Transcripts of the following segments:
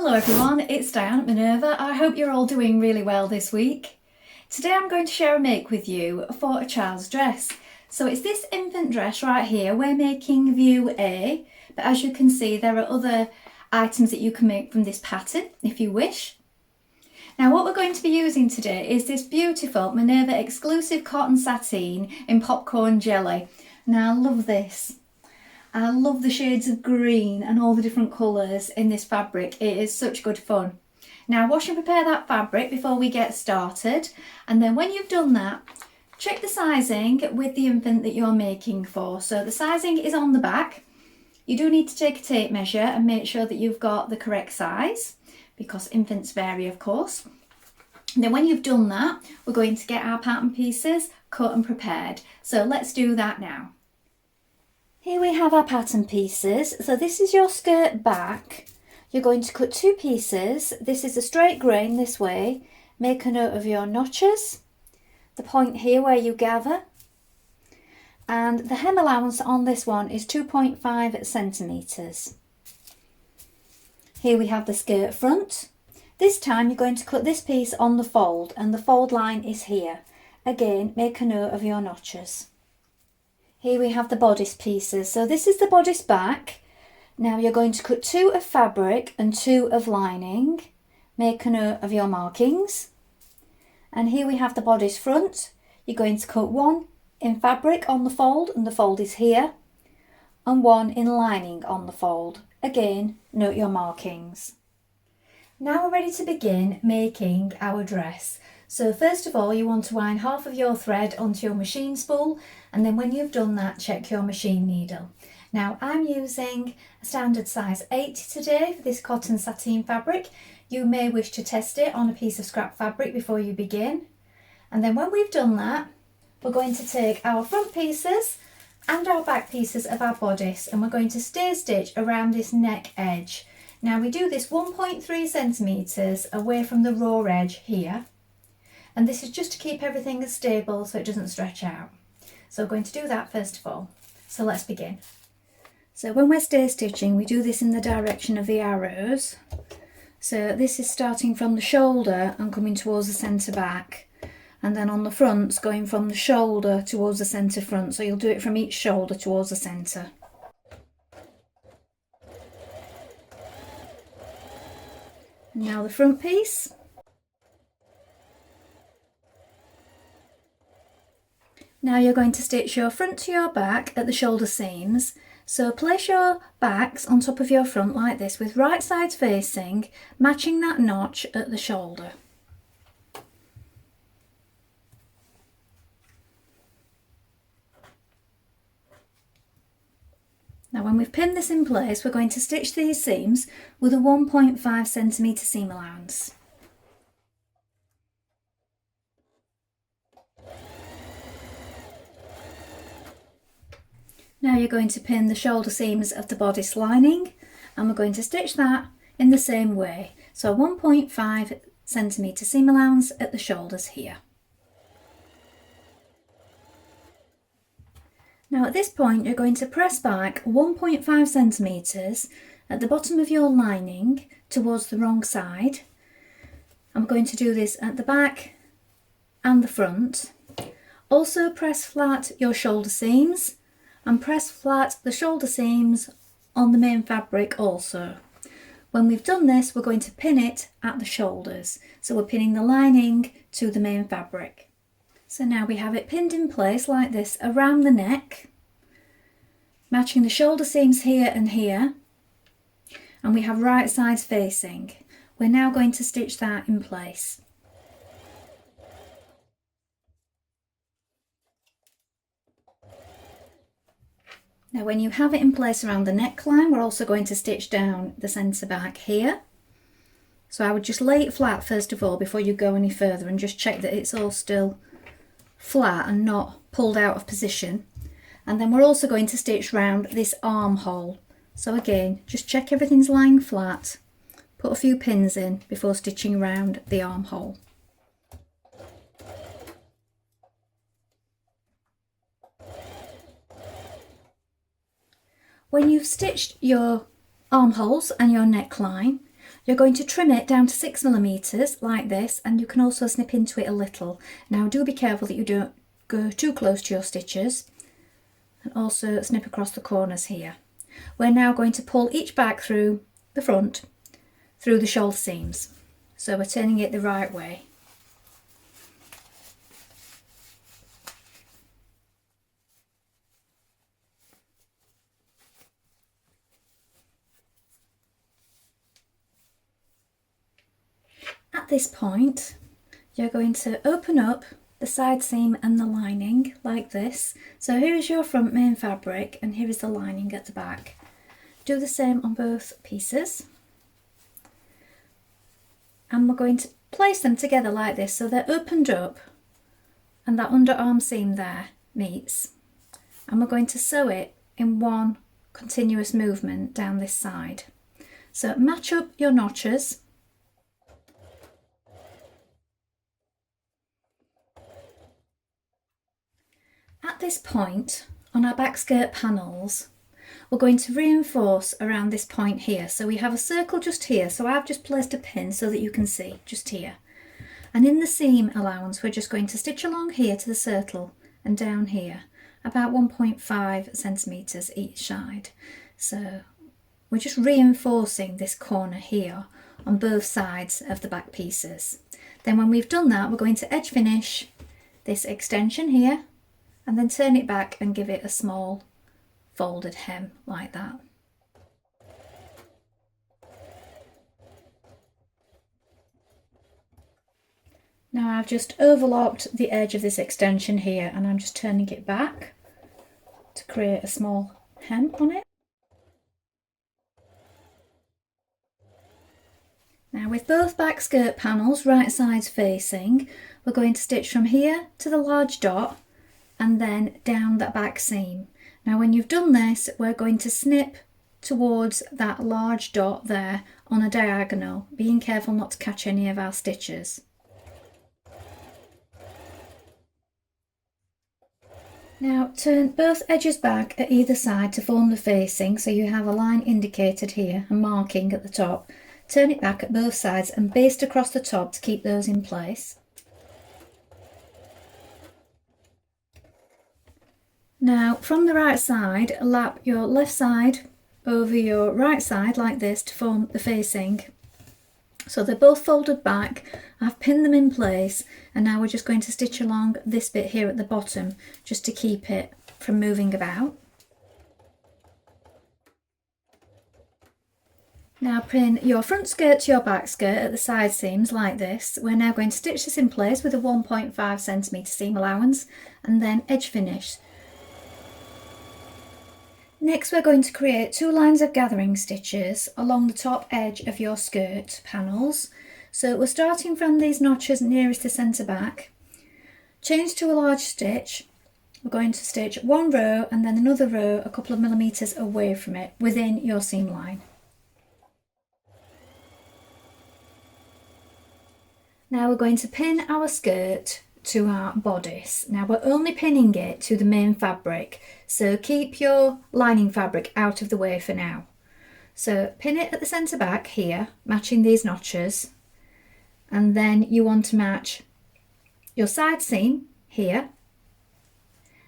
Hello everyone, it's Dianne at Minerva. I hope you're all doing really well this week. Today I'm going to share a make with you for a child's dress. So it's this infant dress right here. We're making view A, but as you can see there are other items that you can make from this pattern if you wish. Now what we're going to be using today is this beautiful Minerva exclusive cotton sateen in popcorn jelly. Now I love this. I love the shades of green and all the different colours in this fabric. It is such good fun. Now wash and prepare that fabric before we get started, and then when you've done that, check the sizing with the infant that you're making for. So the sizing is on the back. You do need to take a tape measure and make sure that you've got the correct size, because infants vary of course. And then when you've done that, we're going to get our pattern pieces cut and prepared. So let's do that now. Here we have our pattern pieces. So this is your skirt back. You're going to cut two pieces. This is a straight grain this way. Make a note of your notches, the point here where you gather, and the hem allowance on this one is 2.5 centimetres. Here we have the skirt front. This time you're going to cut this piece on the fold, and the fold line is here. Again, make a note of your notches. Here we have the bodice pieces. So this is the bodice back. Now you're going to cut two of fabric and two of lining. Make a note of your markings. And here we have the bodice front. You're going to cut one in fabric on the fold, and the fold is here, and one in lining on the fold. Again, note your markings. Now we're ready to begin making our dress. So first of all, you want to wind half of your thread onto your machine spool, and then when you've done that, check your machine needle. Now I'm using a standard size 80 today for this cotton sateen fabric. You may wish to test it on a piece of scrap fabric before you begin. And then when we've done that, we're going to take our front pieces and our back pieces of our bodice, and we're going to stay stitch around this neck edge. Now we do this 1.3 centimetres away from the raw edge here. And this is just to keep everything as stable so it doesn't stretch out. So we're going to do that first of all. So let's begin. So when we're stay stitching, we do this in the direction of the arrows. So this is starting from the shoulder and coming towards the centre back. And then on the fronts, going from the shoulder towards the centre front. So you'll do it from each shoulder towards the centre. Now the front piece. Now you're going to stitch your front to your back at the shoulder seams. So place your backs on top of your front like this with right sides facing, matching that notch at the shoulder. Now when we've pinned this in place, we're going to stitch these seams with a 1.5 centimetre seam allowance. Now you're going to pin the shoulder seams of the bodice lining, and we're going to stitch that in the same way. So 1.5 centimetre seam allowance at the shoulders here. Now at this point you're going to press back 1.5 centimetres at the bottom of your lining towards the wrong side. I'm going to do this at the back and the front. Also press flat your shoulder seams, and press flat the shoulder seams on the main fabric also. When we've done this, we're going to pin it at the shoulders. So we're pinning the lining to the main fabric. So now we have it pinned in place like this around the neck, matching the shoulder seams here and here, and we have right sides facing. We're now going to stitch that in place. Now when you have it in place around the neckline, we're also going to stitch down the centre back here. So I would just lay it flat first of all before you go any further, and just check that it's all still flat and not pulled out of position. And then we're also going to stitch round this armhole. So again, just check everything's lying flat, put a few pins in before stitching round the armhole. When you've stitched your armholes and your neckline, You're going to trim it down to 6mm like this, and you can also snip into it a little. Now do be careful that you don't go too close to your stitches, and also snip across the corners here. We're now going to pull each back through the front, through the shoulder seams. So we're turning it the right way. At this point, you're going to open up the side seam and the lining like this. So here is your front main fabric and here is the lining at the back. Do the same on both pieces. And we're going to place them together like this so they're opened up and that underarm seam there meets. And we're going to sew it in one continuous movement down this side. So match up your notches. At this point on our back skirt panels, we're going to reinforce around this point here. So we have a circle just here, so I've just placed a pin so that you can see just here. And in the seam allowance we're just going to stitch along here to the circle and down here about 1.5 centimetres each side. So we're just reinforcing this corner here on both sides of the back pieces. Then when we've done that, we're going to edge finish this extension here and then turn it back and give it a small folded hem like that. Now I've just overlocked the edge of this extension here and I'm just turning it back to create a small hem on it. Now with both back skirt panels right sides facing, we're going to stitch from here to the large dot and then down that back seam. Now when you've done this, we're going to snip towards that large dot there on a diagonal, being careful not to catch any of our stitches. Now turn both edges back at either side to form the facing, so you have a line indicated here and marking at the top. Turn it back at both sides and baste across the top to keep those in place. Now from the right side, lap your left side over your right side like this to form the facing. So they're both folded back, I've pinned them in place, and now we're just going to stitch along this bit here at the bottom just to keep it from moving about. Now pin your front skirt to your back skirt at the side seams like this. We're now going to stitch this in place with a 1.5 centimetre seam allowance and then edge finish. Next we're going to create 2 lines of gathering stitches along the top edge of your skirt panels. So we're starting from these notches nearest the centre back. Change to a large stitch. We're going to stitch one row and then another row a couple of millimetres away from it within your seam line. Now we're going to pin our skirt to our bodice. Now we're only pinning it to the main fabric, so keep your lining fabric out of the way for now. So pin it at the centre back here, matching these notches, and then you want to match your side seam here,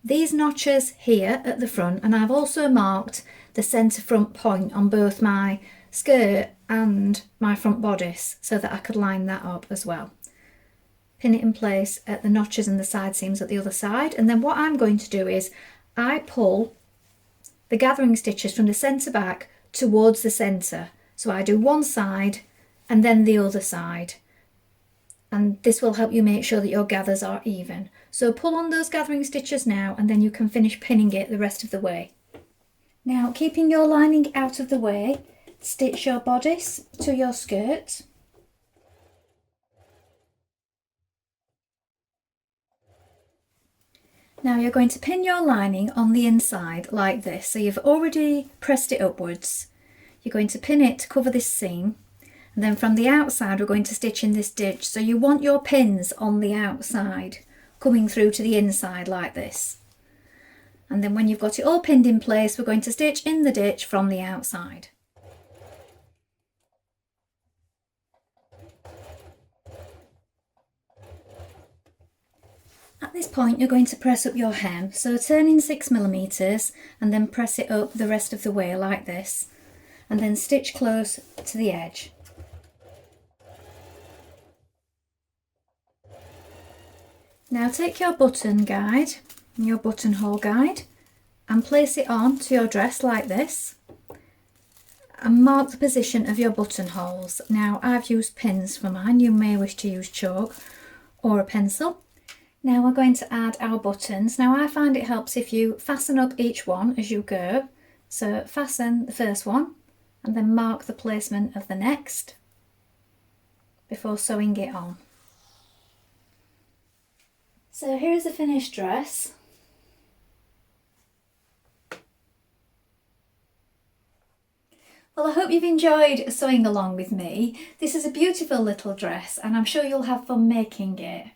these notches here at the front, and I've also marked the centre front point on both my skirt and my front bodice so that I could line that up as well. Pin it in place at the notches and the side seams at the other side, and then what I'm going to do is I pull the gathering stitches from the centre back towards the centre. So I do one side and then the other side, and this will help you make sure that your gathers are even. So pull on those gathering stitches now and then you can finish pinning it the rest of the way. Now keeping your lining out of the way, stitch your bodice to your skirt. Now you're going to pin your lining on the inside like this. So you've already pressed it upwards. You're going to pin it to cover this seam. And then from the outside we're going to stitch in this ditch. So you want your pins on the outside coming through to the inside like this. And then when you've got it all pinned in place, we're going to stitch in the ditch from the outside. At this point you're going to press up your hem, so turn in 6mm and then press it up the rest of the way like this, and then stitch close to the edge. Now take your button guide, your buttonhole guide, and place it on to your dress like this, and mark the position of your buttonholes. Now I've used pins for mine, you may wish to use chalk or a pencil. Now we're going to add our buttons. Now I find it helps if you fasten up each one as you go. So fasten the first one and then mark the placement of the next before sewing it on. So here is the finished dress. Well, I hope you've enjoyed sewing along with me. This is a beautiful little dress and I'm sure you'll have fun making it.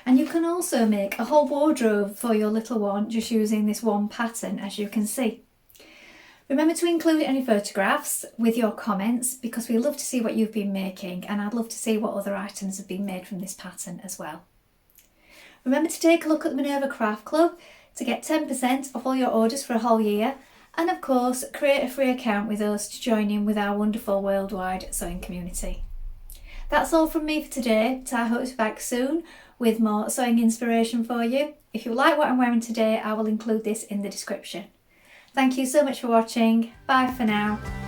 And you can also make a whole wardrobe for your little one just using this one pattern, as you can see. Remember to include any photographs with your comments because we love to see what you've been making, and I'd love to see what other items have been made from this pattern as well. Remember to take a look at the Minerva Craft Club to get 10% off all your orders for a whole year, and of course create a free account with us to join in with our wonderful worldwide sewing community. That's all from me for today, but I hope to be back soon with more sewing inspiration for you. If you like what I'm wearing today, I will include this in the description. Thank you so much for watching. Bye for now.